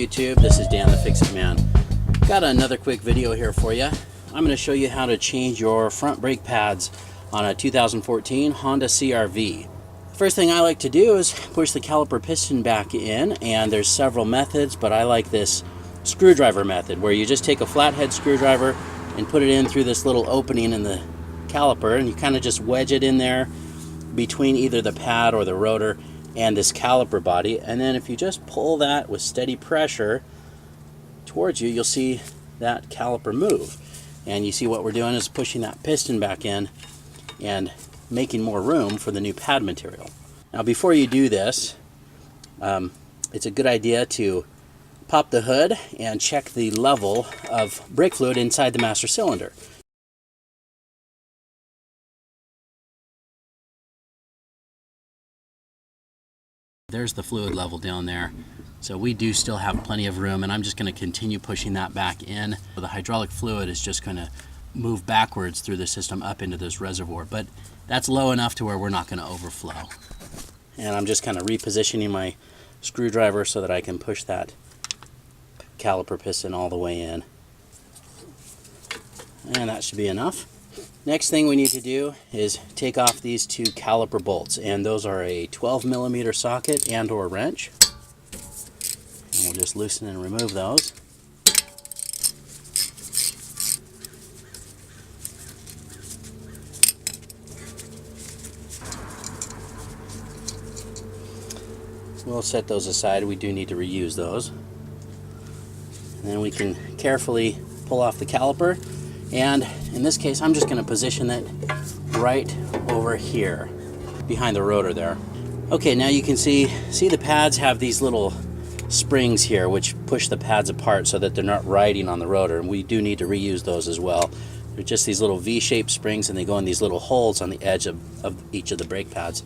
YouTube? This is Dan the Fix-It Man. Got another quick video here for you. I'm going to show you how to change your front brake pads on a 2014 Honda CRV. First thing I like to do is push the caliper piston back in, and there's several methods, but I like this screwdriver method where you just take a flathead screwdriver and put it in through this little opening in the caliper, and you kind of just wedge it in there between either the pad or the rotor and this caliper body, and then if you just pull that with steady pressure towards you, you'll see that caliper move. And you see what we're doing is pushing that piston back in and making more room for the new pad material. Now before you do this, it's a good idea to pop the hood and check the level of brake fluid inside the master cylinder. There's the fluid level down there. So we do still have plenty of room, and I'm just going to continue pushing that back in. The hydraulic fluid is just going to move backwards through the system up into this reservoir, but that's low enough to where we're not going to overflow. And I'm just kind of repositioning my screwdriver so that I can push that caliper piston all the way in. And that should be enough. Next thing we need to do is take off these two caliper bolts, and those are a 12mm socket and or wrench. And we'll just loosen and remove those. We'll set those aside. We do need to reuse those. And then we can carefully pull off the caliper. And in this case, I'm just going to position it right over here behind the rotor there. Okay, now you can see the pads have these little springs here which push the pads apart so that they're not riding on the rotor, and we do need to reuse those as well. They're just these little V-shaped springs, and they go in these little holes on the edge of each of the brake pads.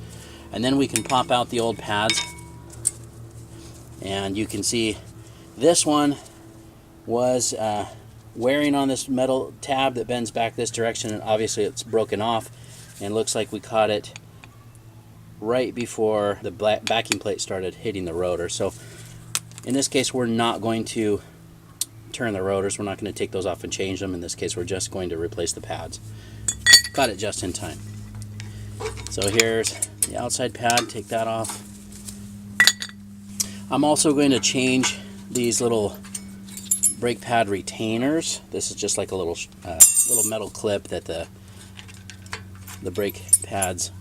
And then we can pop out the old pads, and you can see this one was wearing on this metal tab that bends back this direction, and obviously it's broken off, and looks like we caught it right before the backing plate started hitting the rotor. So in this case, we're not going to turn the rotors. We're not going to take those off and change them. In this case, we're just going to replace the pads. Caught it just in time. So here's the outside pad. Take that off. I'm also going to change these little brake pad retainers. This is just like a little metal clip that the brake pads,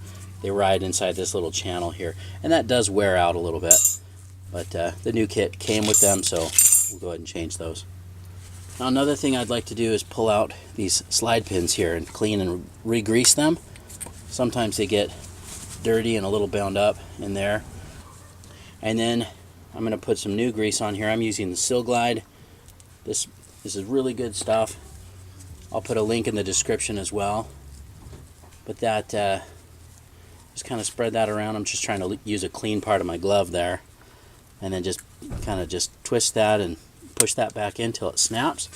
they ride inside this little channel here, and that does wear out a little bit, but the new kit came with them, so we'll go ahead and change those. Now another thing I'd like to do is pull out these slide pins here and clean and re-grease them. Sometimes they get dirty and a little bound up in there. And then I'm going to put some new grease on here. I'm using the Sil Glide. This is really good stuff. I'll put a link in the description as well. But that, just kind of spread that around. I'm just trying to use a clean part of my glove there. And then just kind of just twist that and push that back in till it snaps.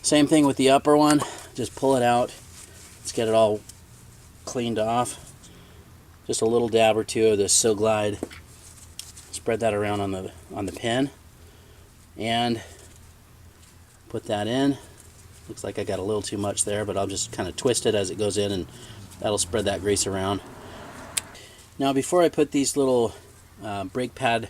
Same thing with the upper one. Just pull it out. Let's get it all cleaned off. Just a little dab or two of the Sil Glide. Spread that around on the pin. And put that in. Looks like I got a little too much there, but I'll just kind of twist it as it goes in, and that'll spread that grease around. Now before I put these little brake pad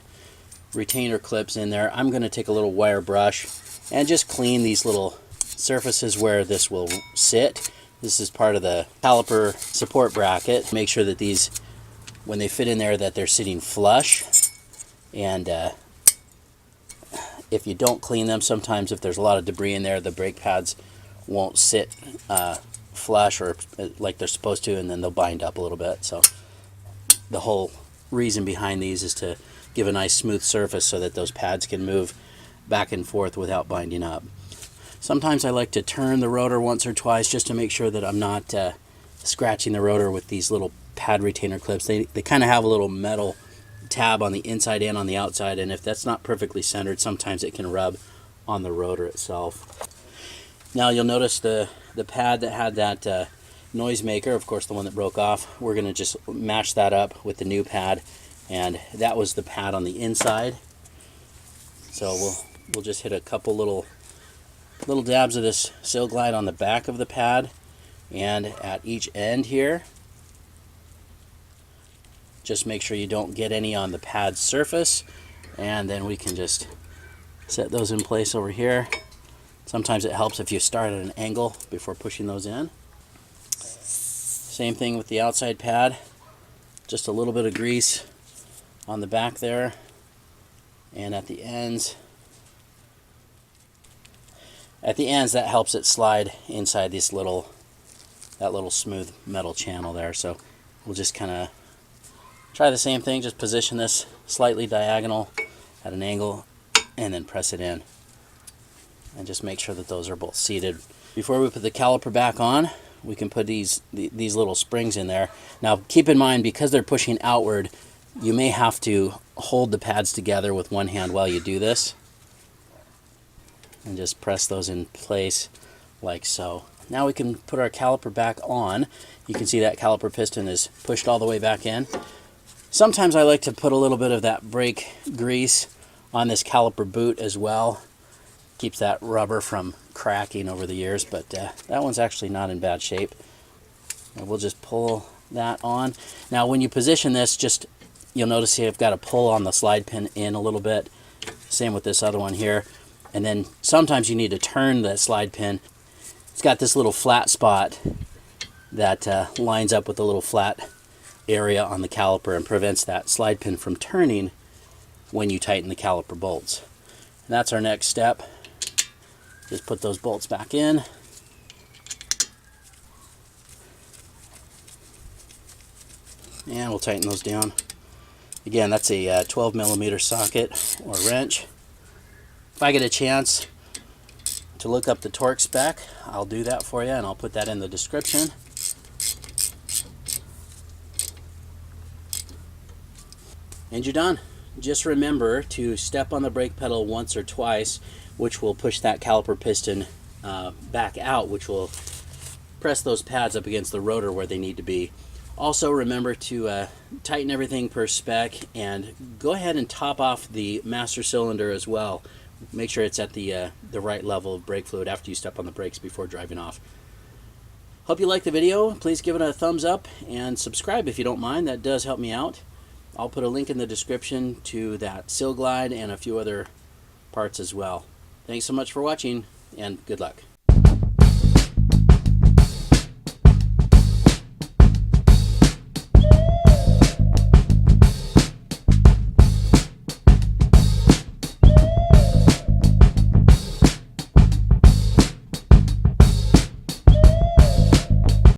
retainer clips in there, I'm going to take a little wire brush and just clean these little surfaces where this will sit. This is part of the caliper support bracket. Make sure that these, when they fit in there, that they're sitting flush. And if you don't clean them, sometimes if there's a lot of debris in there, the brake pads won't sit flush or like they're supposed to, and then they'll bind up a little bit. So the whole reason behind these is to give a nice smooth surface so that those pads can move back and forth without binding up. Sometimes I like to turn the rotor once or twice just to make sure that I'm not scratching the rotor with these little pad retainer clips. They kind of have a little metal tab on the inside and on the outside, and if that's not perfectly centered, sometimes it can rub on the rotor itself. Now you'll notice the pad that had that noisemaker, of course the one that broke off, we're going to just match that up with the new pad, and that was the pad on the inside. So we'll we'll just hit a couple little dabs of this Seal Glide on the back of the pad and at each end here. Just make sure you don't get any on the pad surface, and then we can just set those in place over here. Sometimes it helps if you start at an angle before pushing those in. Same thing with the outside pad. Just a little bit of grease on the back there and at the ends. At the ends, that helps it slide inside that little smooth metal channel there. So we'll just kind of try the same thing, just position this slightly diagonal at an angle and then press it in. And just make sure that those are both seated. Before we put the caliper back on, we can put these little springs in there. Now keep in mind, because they're pushing outward, you may have to hold the pads together with one hand while you do this. And just press those in place like so. Now we can put our caliper back on. You can see that caliper piston is pushed all the way back in. Sometimes I like to put a little bit of that brake grease on this caliper boot as well. Keeps that rubber from cracking over the years, but that one's actually not in bad shape. And we'll just pull that on. Now when you position this, you'll notice here I've got to pull on the slide pin in a little bit. Same with this other one here. And then sometimes you need to turn the slide pin. It's got this little flat spot that lines up with the little flat area on the caliper and prevents that slide pin from turning when you tighten the caliper bolts. And that's our next step. Just put those bolts back in. And we'll tighten those down. Again, that's a 12mm socket or wrench. If I get a chance to look up the torque spec, I'll do that for you, and I'll put that in the description. And you're done. Just remember to step on the brake pedal once or twice, which will push that caliper piston back out, which will press those pads up against the rotor where they need to be. Also remember to tighten everything per spec, and go ahead and top off the master cylinder as well. Make sure it's at the right level of brake fluid after you step on the brakes before driving off. Hope you liked the video. Please give it a thumbs up and subscribe if you don't mind. That does help me out. I'll put a link in the description to that Seal Glide and a few other parts as well. Thanks so much for watching, and good luck.